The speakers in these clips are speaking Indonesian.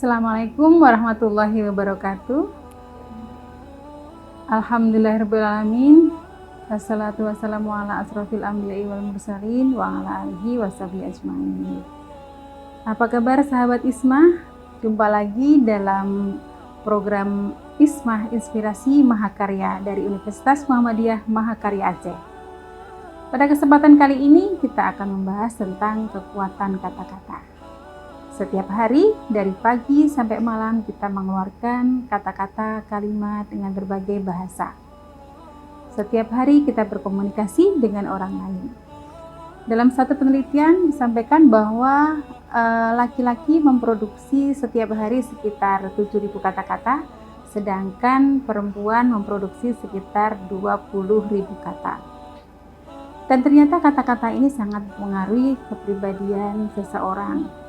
Assalamualaikum warahmatullahi wabarakatuh. Alhamdulillahirrahmanirrahim. Wassalatu wassalamu ala asrofil anbiya'i wal mursalin wa ala alihi washabihi ajmain. Apa kabar sahabat Ismah? Jumpa lagi dalam program Ismah Inspirasi Mahakarya dari Universitas Muhammadiyah Mahakarya Aceh. Pada kesempatan kali ini kita akan membahas tentang kekuatan kata-kata. Setiap hari dari pagi sampai malam kita mengeluarkan kata-kata kalimat dengan berbagai bahasa. Setiap hari kita berkomunikasi dengan orang lain. Dalam satu penelitian disampaikan bahwa laki-laki memproduksi setiap hari sekitar 7.000 kata-kata, sedangkan perempuan memproduksi sekitar 20.000 kata. Dan ternyata kata-kata ini sangat mempengaruhi kepribadian seseorang.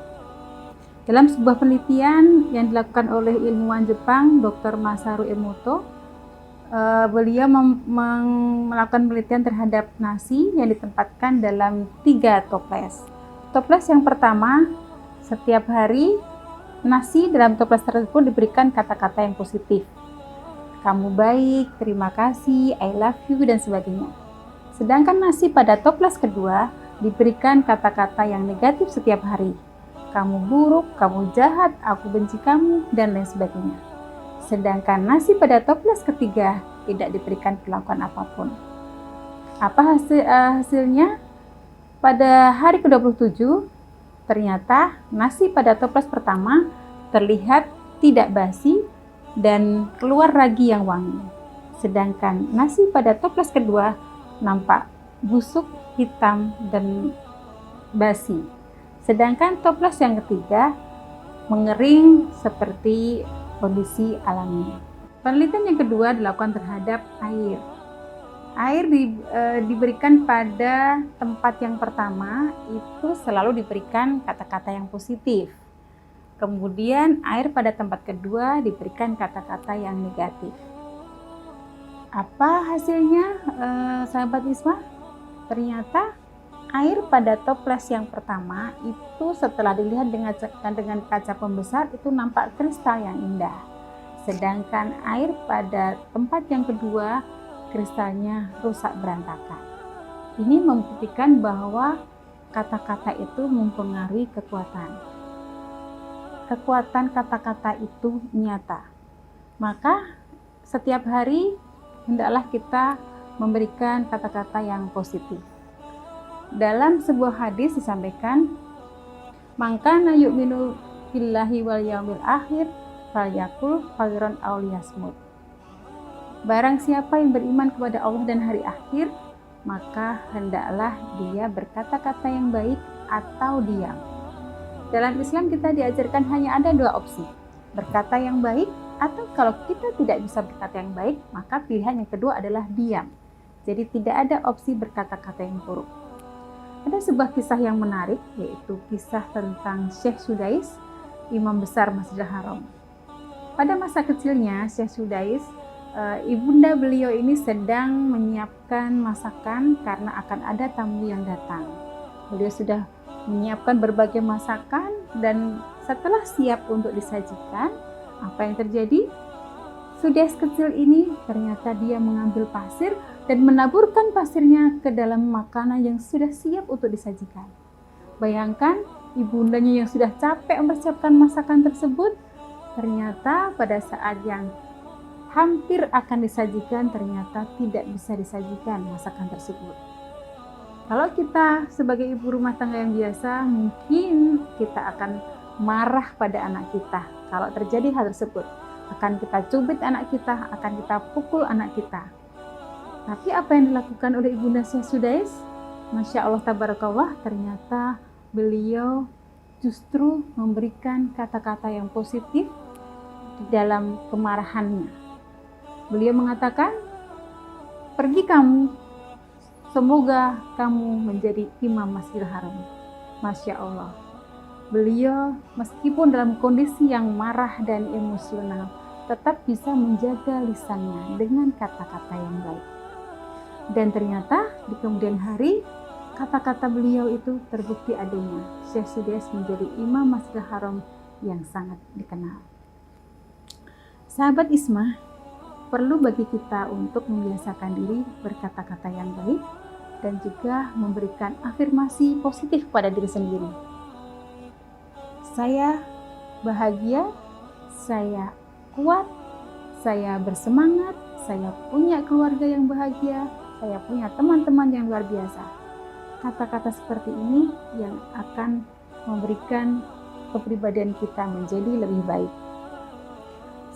Dalam sebuah penelitian yang dilakukan oleh ilmuwan Jepang, Dr. Masaru Emoto, beliau melakukan penelitian terhadap nasi yang ditempatkan dalam 3 toples. Toples yang pertama, setiap hari nasi dalam toples tersebut diberikan kata-kata yang positif. Kamu baik, terima kasih, I love you, dan sebagainya. Sedangkan nasi pada toples kedua diberikan kata-kata yang negatif setiap hari. Kamu buruk, kamu jahat, aku benci kamu, dan lain sebagainya. Sedangkan nasi pada toples ketiga tidak diberikan perlakuan apapun. Apa hasilnya? Pada hari ke-27, ternyata nasi pada toples pertama terlihat tidak basi dan keluar ragi yang wangi. Sedangkan nasi pada toples kedua nampak busuk, hitam, dan basi. Sedangkan toples yang ketiga mengering seperti kondisi alami. Penelitian yang kedua dilakukan terhadap air. Air diberikan pada tempat yang pertama itu selalu diberikan kata-kata yang positif. Kemudian air pada tempat kedua diberikan kata-kata yang negatif. Apa hasilnya sahabat Ismah? Ternyata air pada toples yang pertama itu setelah dilihat dengan kaca pembesar itu nampak kristal yang indah. Sedangkan air pada tempat yang kedua kristalnya rusak berantakan. Ini membuktikan bahwa kata-kata itu mempengaruhi kekuatan. Kekuatan kata-kata itu nyata. Maka setiap hari hendaklah kita memberikan kata-kata yang positif. Dalam sebuah hadis disampaikan, "Mangkana yu'minu billahi wal yaumil akhir falyakul khairan aw liyasmut." Barang siapa yang beriman kepada Allah dan hari akhir, maka hendaklah dia berkata-kata yang baik atau diam. Dalam Islam kita diajarkan hanya ada 2 opsi, berkata yang baik atau kalau kita tidak bisa berkata yang baik, maka pilihan yang kedua adalah diam. Jadi tidak ada opsi berkata-kata yang buruk. Ada sebuah kisah yang menarik, yaitu kisah tentang Syekh Sudais, imam besar Masjidil Haram. Pada masa kecilnya, Syekh Sudais, ibunda beliau ini sedang menyiapkan masakan karena akan ada tamu yang datang. Beliau sudah menyiapkan berbagai masakan dan setelah siap untuk disajikan, apa yang terjadi? Sudais kecil ini ternyata dia mengambil pasir dan menaburkan pasirnya ke dalam makanan yang sudah siap untuk disajikan. Bayangkan ibundanya yang sudah capek mempersiapkan masakan tersebut, ternyata pada saat yang hampir akan disajikan ternyata tidak bisa disajikan masakan tersebut. Kalau kita sebagai ibu rumah tangga yang biasa, mungkin kita akan marah pada anak kita kalau terjadi hal tersebut. Akan kita cubit anak kita, akan kita pukul anak kita. Tapi apa yang dilakukan oleh ibunda Syekh Sudais? Masya Allah tabarakallah, ternyata beliau justru memberikan kata-kata yang positif di dalam kemarahannya. Beliau mengatakan, pergi kamu, semoga kamu menjadi imam Masjidil Haram. Masya Allah. Beliau meskipun dalam kondisi yang marah dan emosional, tetap bisa menjaga lisannya dengan kata-kata yang baik. Dan ternyata di kemudian hari, kata-kata beliau itu terbukti adanya. Syekh Sudais menjadi imam Masjidil Haram yang sangat dikenal. Sahabat Ismah, perlu bagi kita untuk membiasakan diri berkata-kata yang baik dan juga memberikan afirmasi positif pada diri sendiri. Saya bahagia, saya kuat, saya bersemangat, saya punya keluarga yang bahagia, saya punya teman-teman yang luar biasa. Kata-kata seperti ini yang akan memberikan kepribadian kita menjadi lebih baik.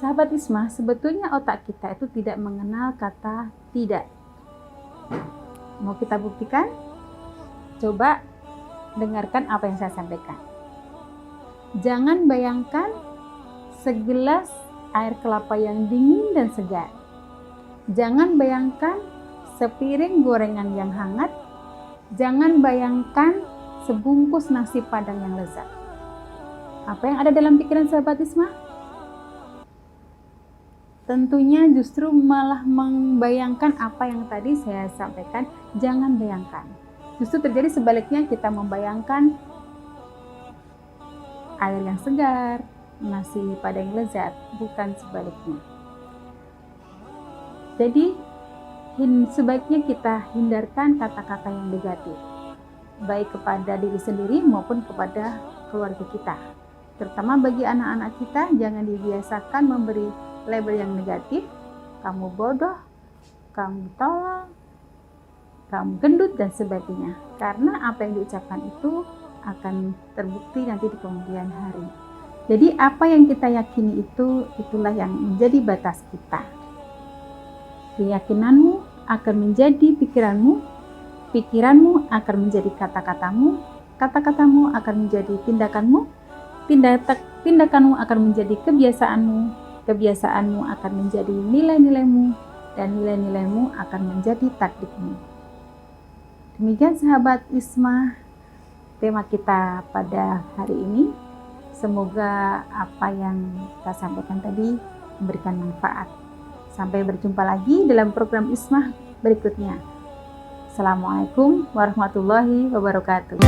Sahabat Ismah, sebetulnya otak kita itu tidak mengenal kata tidak. Mau kita buktikan? Coba dengarkan apa yang saya sampaikan. Jangan bayangkan segelas air kelapa yang dingin dan segar. Jangan bayangkan sepiring gorengan yang hangat. Jangan bayangkan sebungkus nasi padang yang lezat. Apa yang ada dalam pikiran sahabat Ismah? Tentunya justru malah membayangkan apa yang tadi saya sampaikan. Jangan bayangkan. Justru terjadi sebaliknya, kita membayangkan air yang segar, nasi padang yang lezat, bukan sebaliknya. Jadi sebaiknya kita hindarkan kata-kata yang negatif, baik kepada diri sendiri maupun kepada keluarga kita. Terutama bagi anak-anak kita, jangan dibiasakan memberi label yang negatif, kamu bodoh, kamu tolol, kamu gendut dan sebagainya. Karena apa yang diucapkan itu akan terbukti nanti di kemudian hari. Jadi apa yang kita yakini itu, itulah yang menjadi batas kita. Keyakinanmu akan menjadi pikiranmu, pikiranmu akan menjadi kata-katamu, kata-katamu akan menjadi tindakanmu, tindakanmu akan menjadi kebiasaanmu, kebiasaanmu akan menjadi nilai-nilaimu, dan nilai-nilaimu akan menjadi takdirmu. Demikian sahabat Ismah, tema kita pada hari ini. Semoga apa yang kita sampaikan tadi memberikan manfaat. Sampai berjumpa lagi dalam program Ismah berikutnya. Assalamualaikum warahmatullahi wabarakatuh.